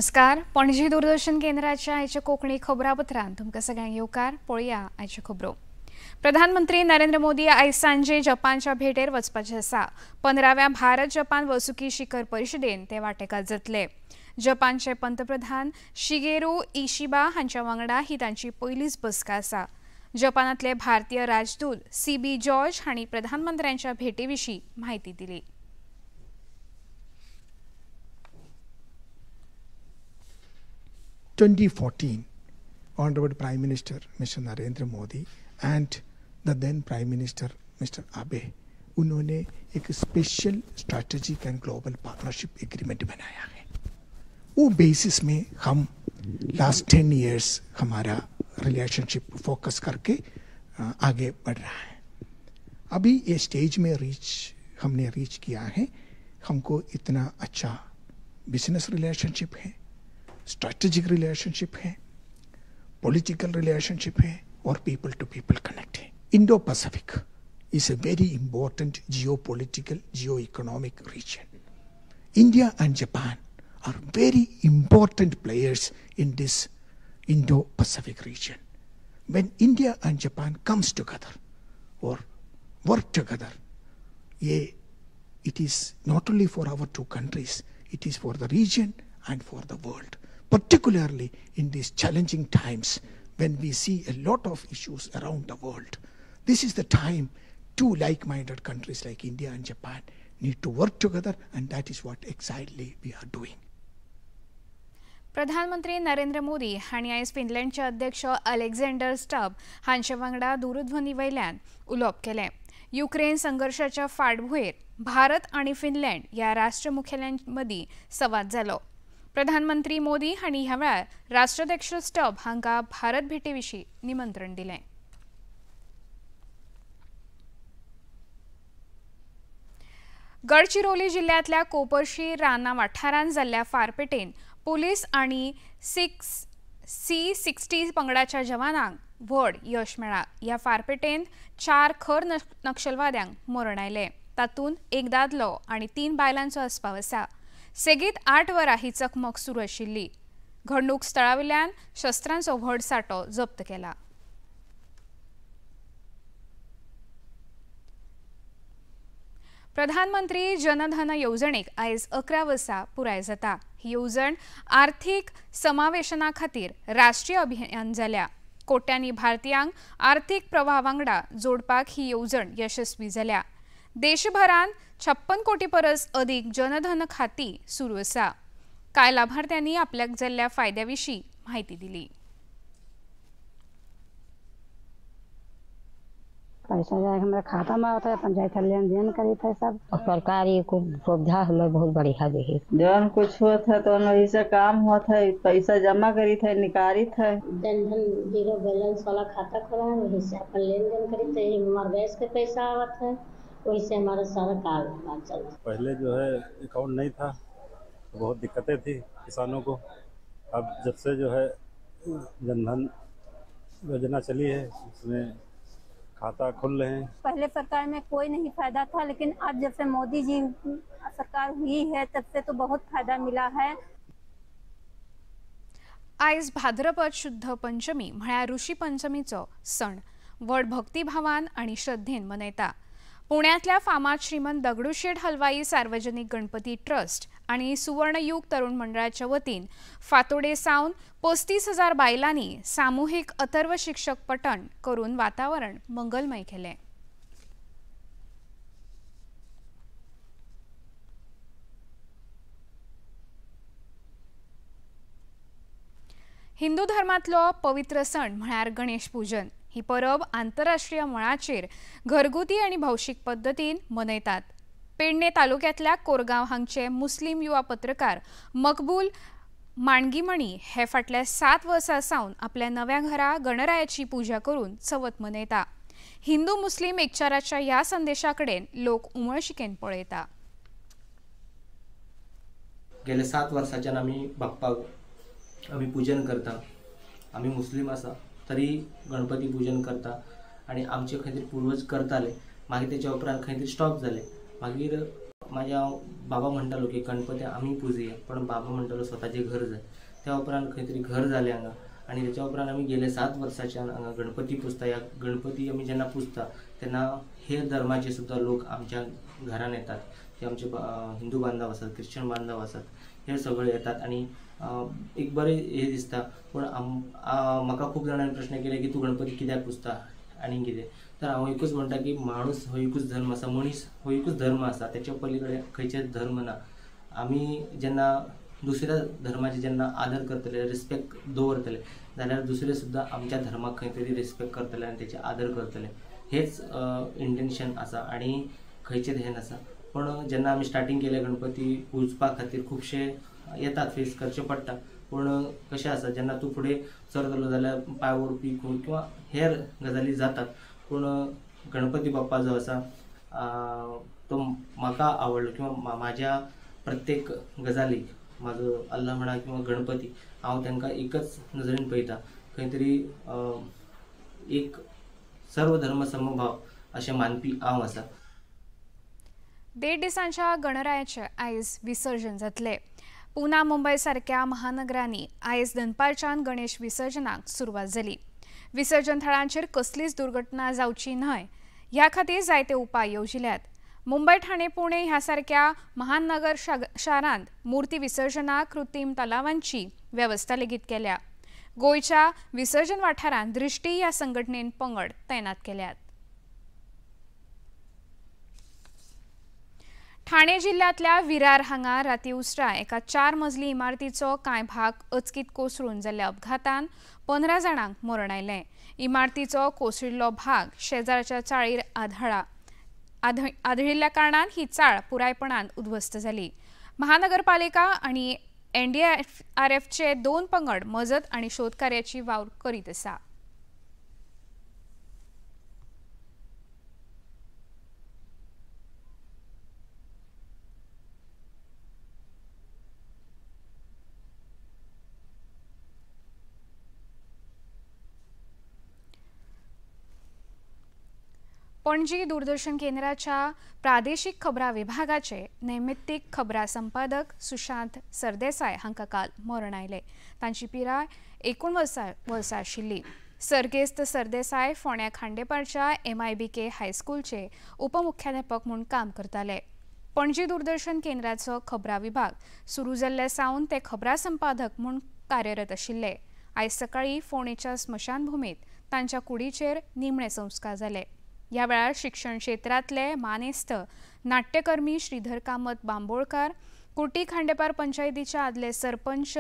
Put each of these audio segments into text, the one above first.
नमस्कार. पणजी दूरदर्शन केंद्राच्या आयच्या कोकणी खबरापत्रांत तुमकां सगळ्यांक येवकार. पळया आयच्यो खबरो. प्रधानमंत्री नरेंद्र मोदी आयज सांजे जपानच्या भेटेर वचपाचे आसा. 15व्या भारत जपान वर्सुकी शिखर परिशदेन ते वांटेकार जातले. जपानचे पंतप्रधान शिगेरू इशिबा हांच्या वांगडा ही तांची पयलीच बसका आसा. जपानांतले भारतीय राजदूत सीबी जॉर्ज हांणी प्रधानमंत्र्यांच्या भेटेविशीं म्हायती दिली. In 2014, Honorable Prime Minister Mr. Narendra Modi and the then Prime Minister Mr. Abe, उन्होंने एक special strategic end global partnership agreement बनाया है. वो बेसिस में हम लास्ट 10 इयर्स हमारा रिलेशनशिप फोकस करके आगे बढ़ रहा है. अभी ये स्टेज में हमने रीच किया है. हमको इतना अच्छा बिजनेस रिलेशनशिप है, स्ट्रैटेजिक रिलेशनशिप है, पॉलिटिकल रिलेशनशिप है और पीपल टू पीपल कनेक्ट है. Indo Pacific is a very important geopolitical, geo-economic region. India and Japan are very important players in this Indo-Pacific region. When India and Japan comes together or work together, it is not only for our two countries, it is for the region and for the world, particularly in these challenging times when we see a lot of issues around the world. This is the time two like-minded countries like India and Japan need to work together, and that is what exactly we are doing. प्रधानमंत्री नरेंद्र मोदी हांणी आयज फिनलँडचे अध्यक्ष Alexander stub हांचे वांगडा दूरध्वनी वयल्यान उलोवप केलें. युक्रेन संघर्षाच्या फाटभुंयेर भारत आनी फिनलँड ह्या राष्ट्र मुखेल्यांमदीं संवाद जालो. प्रधानमंत्री मोदी हांणी ह्या वेळार राष्ट्राध्यक्ष स्टब हांकां भारत भेटेविशीं निमंत्रण दिलें. गडचिरोली जिल्ल्यांतल्या कोपरशी राना वाठारांत जाल्ल्या फारपेटेन पुलीस आनी C-60 पंगडाच्या जवानांक व्हड यश मेळ्ळां. ह्या फारपेटेंत 4 खर नक्षलवाद्यांक मरण आयलें. तातूंत एक दादलो आनी 3 बायलांचो आस्पाव आसा. सेगीत 8 वरां ही चकमक सुरू आशिल्ली. घडणूक स्थळावेल्यान शस्त्रांचो व्हड सांठो जप्त केला. प्रधानमंत्री जनधन येवजणेक आयज 11 वर्सां पुराय जाता. ही येवजण आर्थीक समावेशना खातीर राष्ट्रीय अभियान जाल्या. कोट्यांनी भारतीयांक आर्थीक प्रवाहा वांगडा जोडपाक ही येवजण यशस्वी जाल्या. देशभरांत 56 कोटी परस अदीक जनधन खातीं सुरू आसा. कांय लाभार्थ्यांनी आपल्याक जाल्ल्या फायद्याविशीं म्हायती दिली. पैसा जाए हमारे खाता में आता है, पंचायत लेन देन करी थे सब, और सरकारी को सुविधा हमें बहुत बढ़िया दी. जौन कुछ हुआ था तो वही से काम हुआ था, पैसा जमा करी थे, निकारी थे. जनधन जीरो बैलेंस वाला खाता खोला है, वही से अपन लेन देन करी थे. हमारे गैस के पैसा आवत है, वही से हमारा सारा कारोबार चलता. पहले जो है अकाउंट नहीं था, बहुत दिक्कतें थी किसानों को. अब जब से जो है जनधन योजना चली है, उसमें खाता खुल रहे हैं. पहले सरकार में कोई नहीं फायदा था, लेकिन अब जब से मोदी जी सरकार हुई है तब से तो बहुत फायदा मिला है. आयज भाद्रपद शुद्ध पंचमी म्हळ्यार ऋषी पंचमीचो सण व्हड भक्तिभावान आनी श्रद्धेन मनयता. पुण्यातल्या फामाद श्रीमंत दगडूशेठ हलवाई सार्वजनिक गणपती ट्रस्ट आणि सुवर्णयुग तरुण मंडळाच्या वतीन फातोडे सावन 35,000 बायलांनी सामुहिक अथर्व शिक्षक पठण करून वातावरण मंगलमय केले. हिंदू धर्मातलो पवित्र सण म्हळ्यार गणेश पूजन. ही परब आंतरराष्ट्रीय मळाचेर घरगुती आणि भौशीक पद्दतीन मनयतात. पेडणे तालुक्यातल्या कोरगांव हांगचे मुस्लिम युवा पत्रकार मकबूल माणगीमणी हे फाटल्या 7 वर्सां सावन आपल्या नव्या घरा गणरायाची पूजा करून चवथ मनयता. हिंदू मुस्लिम एकचाराच्या ह्या संदेशाकडेन लोक उमळशिकेन पळयता. गेल्या 7 वर्सांच्यान आमी बाप्पाक आमी पूजन करता. आमी मुस्लिम आसा तरी गणपती पूजन करता आणि आमचे खंय तरी पूर्वज करताले. मागीर तेच्या उपरांत खंय तरी स्टॉप जाले. मागीर माझ्या बाबा म्हणटालो की गणपती आमी पुजया, पण बाबा म्हणटालो स्वताचें घर जाय. त्या उपरांत खंय तरी घर जालें हांगा आनी तेच्या उपरांत आमी गेले 7 वर्सांच्यान हांगा गणपती पुजता. ह्या गणपती आमी जेन्ना पुजता तेन्ना हेर धर्माचे सुद्दां लोक आमच्या घरान येतात. ते आमचे हिंदू बांधव आसात, क्रिश्चन बांधव आसात, हे सगळे येतात आनी एक बरें हे दिसता. पूण म्हाका खूब जाणांनी प्रश्न केले की तूं गणपती कित्याक पुजता आनी कितें. तर हांव एकूच म्हणटा की माणूस हो एकूच धर्म आसा, मनीस हो एकूच धर्म आसा, तेच्या पलीकडे खंयचेच धर्म ना. आमी जेन्ना दुसऱ्या धर्माचे जेन्ना आदर करतले, रिस्पेक्ट दवरतले, जाल्यार दुसरे सुद्दां आमच्या धर्माक खंय तरी रिस्पेक्ट करतले आनी तेचे आदर करतले. हेच इंटेन्शन आसा आनी खंयचेच हें नासा. पण जेन्ना आमी स्टार्टींग केलें गणपती पुजपा खातीर खुबशे येतात, फेस करचें पडटा. पूण कशें आसा, जेन्ना तूं फुडें सरतलो जाल्यार पांय ओडपी किंवा हेर गजाली जातात. पूण गणपती बाप्पा जो आसा तो म्हाका आवडलो किंवा म्हाज्या प्रत्येक गजालीक म्हाजो अल्ला म्हणा किंवा गणपती हांव तांकां एकच नजरेन पळयता. खंय तरी एक सर्व धर्म समभाव अशें मानपी हांव आसा. 1.5 दिसांच्या गणरायाचे आयज विसर्जन जातले. पुना, मुंबय सारख्या महानगरांनी आयज दनपारच्यान गणेश विसर्जनाक सुरवात जाली. विसर्जन थळांचेर कसलीच दुर्घटना जावची न्हय ह्या खातीर जायते उपाय येवजिल्यात. मुंबय, ठाणे, पुणे ह्या सारख्या महानगर शारांत मुर्ती विसर्जनाक कृत्रीम तलावांची वेवस्था लेगीत केल्या. गोंयच्या विसर्जन वाठारांत दृष्टी ह्या संघटनेन पंगड तैनात केल्यात. ठाणे जिल्ल्यांतल्या विरार हांगा राती उसरां एका 4 मजली इमारतीचो कांय भाग अचकीत कोसळून जाल्ल्या अपघातान 15 जाणांक मरण आयलें. इमारतीचो कोसळिल्लो भाग शेजारच्या चाळीर आदळिल्ल्या कारणान ही चाळ पुरायपणान उद्ध्वस्त जाली. महानगरपालिका आनी NDRFचे 2 पंगड मजत आनी शोध कार्याची वावर करीत आसा. पणजी दूरदर्शन केंद्राच्या प्रादेशीक खबरां विभागाचे नैमित्तीक खबरां संपादक सुशांत सरदेसाय हांकां काल मरण आयलें. तांची पिराय 49 वर्सां आशिल्ली. सर्गेस्त सरदेसाय फोंड्या खांडेपारच्या MIBK हायस्कूलचे उपमुख्याध्यापक म्हूण काम करताले. पणजी दूरदर्शन केंद्राचो खबरां विभाग सुरू जाल्ले सावन ते खबरां संपादक म्हूण कार्यरत आशिल्ले. आयज सकाळीं फोंडेच्या स्मशानभूमीत तांच्या कुडीचेर निमणे संस्कार जाले. ह्या वेळार शिक्षण क्षेत्रांतले मानेस्त नाट्यकर्मी श्रीधर कामत बांबोळकार, कुर्टी खांडेपार पंचायतीच्या आदले सरपंच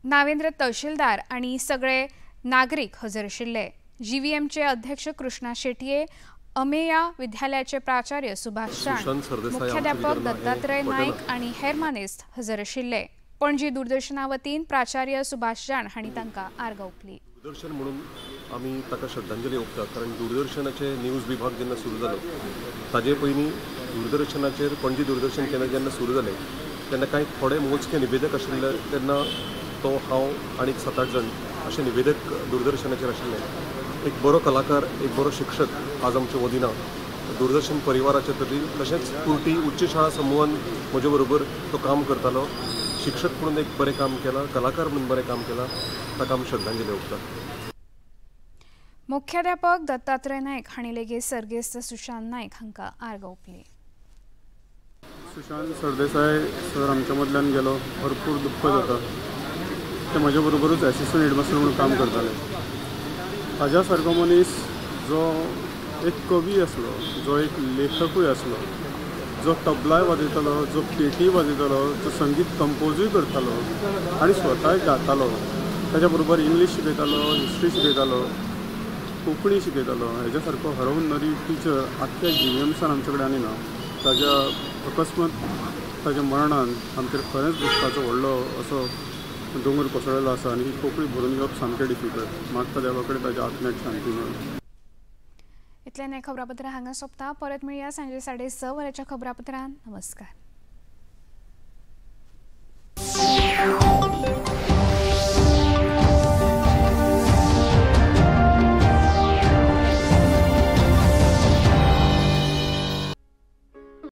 नावेंद्र तहसीलदार आनी सगळे नागरीक हजर आशिल्ले. GVMचे अध्यक्ष कृष्णा शेटये, अमेया विद्यालयाचे प्राचार्य सुभाष जाण, मुख्याध्यापक दत्तात्रय नायक आनी हेर मानेस्त हजर आशिल्ले. पणजी दूरदर्शना वतीन प्राचार्य सुभाष जाण हांणी तांकां आर्गां ओंपली. दूरदर्शन म्हणून आमी ताका श्रद्धांजली ओंपता. कारण दूरदर्शनाचे न्यूज विभाग जेन्ना सुरू जालो ताजे पयलीं दूरदर्शनाचेर पणजी दूरदर्शन केंद्र जेन्ना सुरू जालें तेन्ना कांय थोडे मोजके निवेदक आशिल्ले. तेन्ना तो हांव आनी 7-8 जण अशे निवेदक दूरदर्शनाचेर आशिल्ले. एक बरो कलाकार, एक बरो शिक्षक आज आमचे मदीं ना. दूरदर्शन परिवाराचे खातीर तशेंच कुर्टी उच्च शाळा समूहान म्हजे बरोबर तो काम करतालो. शिक्षक म्हणून एक बरें काम केलां, कलाकार म्हणून बरें काम केलां. ताका आमी श्रद्धांजली ओंपता. मुख्याध्यापक दत्तात्रय नायक हांणी लेगीत सर्गेस्त सुशांत नायक हांकां आर्गां ओंपली. सुशांत सरदेसाय सर आमच्या मदल्यान गेलो, भरपूर दुख्ख जाता. ते म्हजे बरोबरूच एसिस्टंट हेडमास्टर म्हणून काम करताले. ताज्या सारको मनीस जो एक कवी आसलो, जो एक लेखकूय आसलो, जो तबलाय वाजयतालो, जो पेटी वाजयतालो, जो संगीत कंपोजूय करतालो आनी स्वताय गातालो. ताच्या बरोबर इंग्लीश शिकयतालो, हिस्ट्री शिकयतालो, कोंकणी शिकयतालो. हेज्या सारको हरवणारी टिचर आख्ख्या GVMसान आमचे कडेन आनी ना. ताज्या अकस्मात ताज्या मरणान आमचेर खरेंच दुख्खाचो व्हडलो असो दोंगर कोसळ्ळेलो आसा आनी ही कोंकणी भरून घेवप सामकें डिफिकल्ट. मागता देवा कडेन ताज्या आत्म्याक शांती मेळो. इतल्यान हें खबरापत्र हांगा सोंपता. परत मेळया सांजे 6:30 वरांच्या खबरापत्रांत. नमस्कार.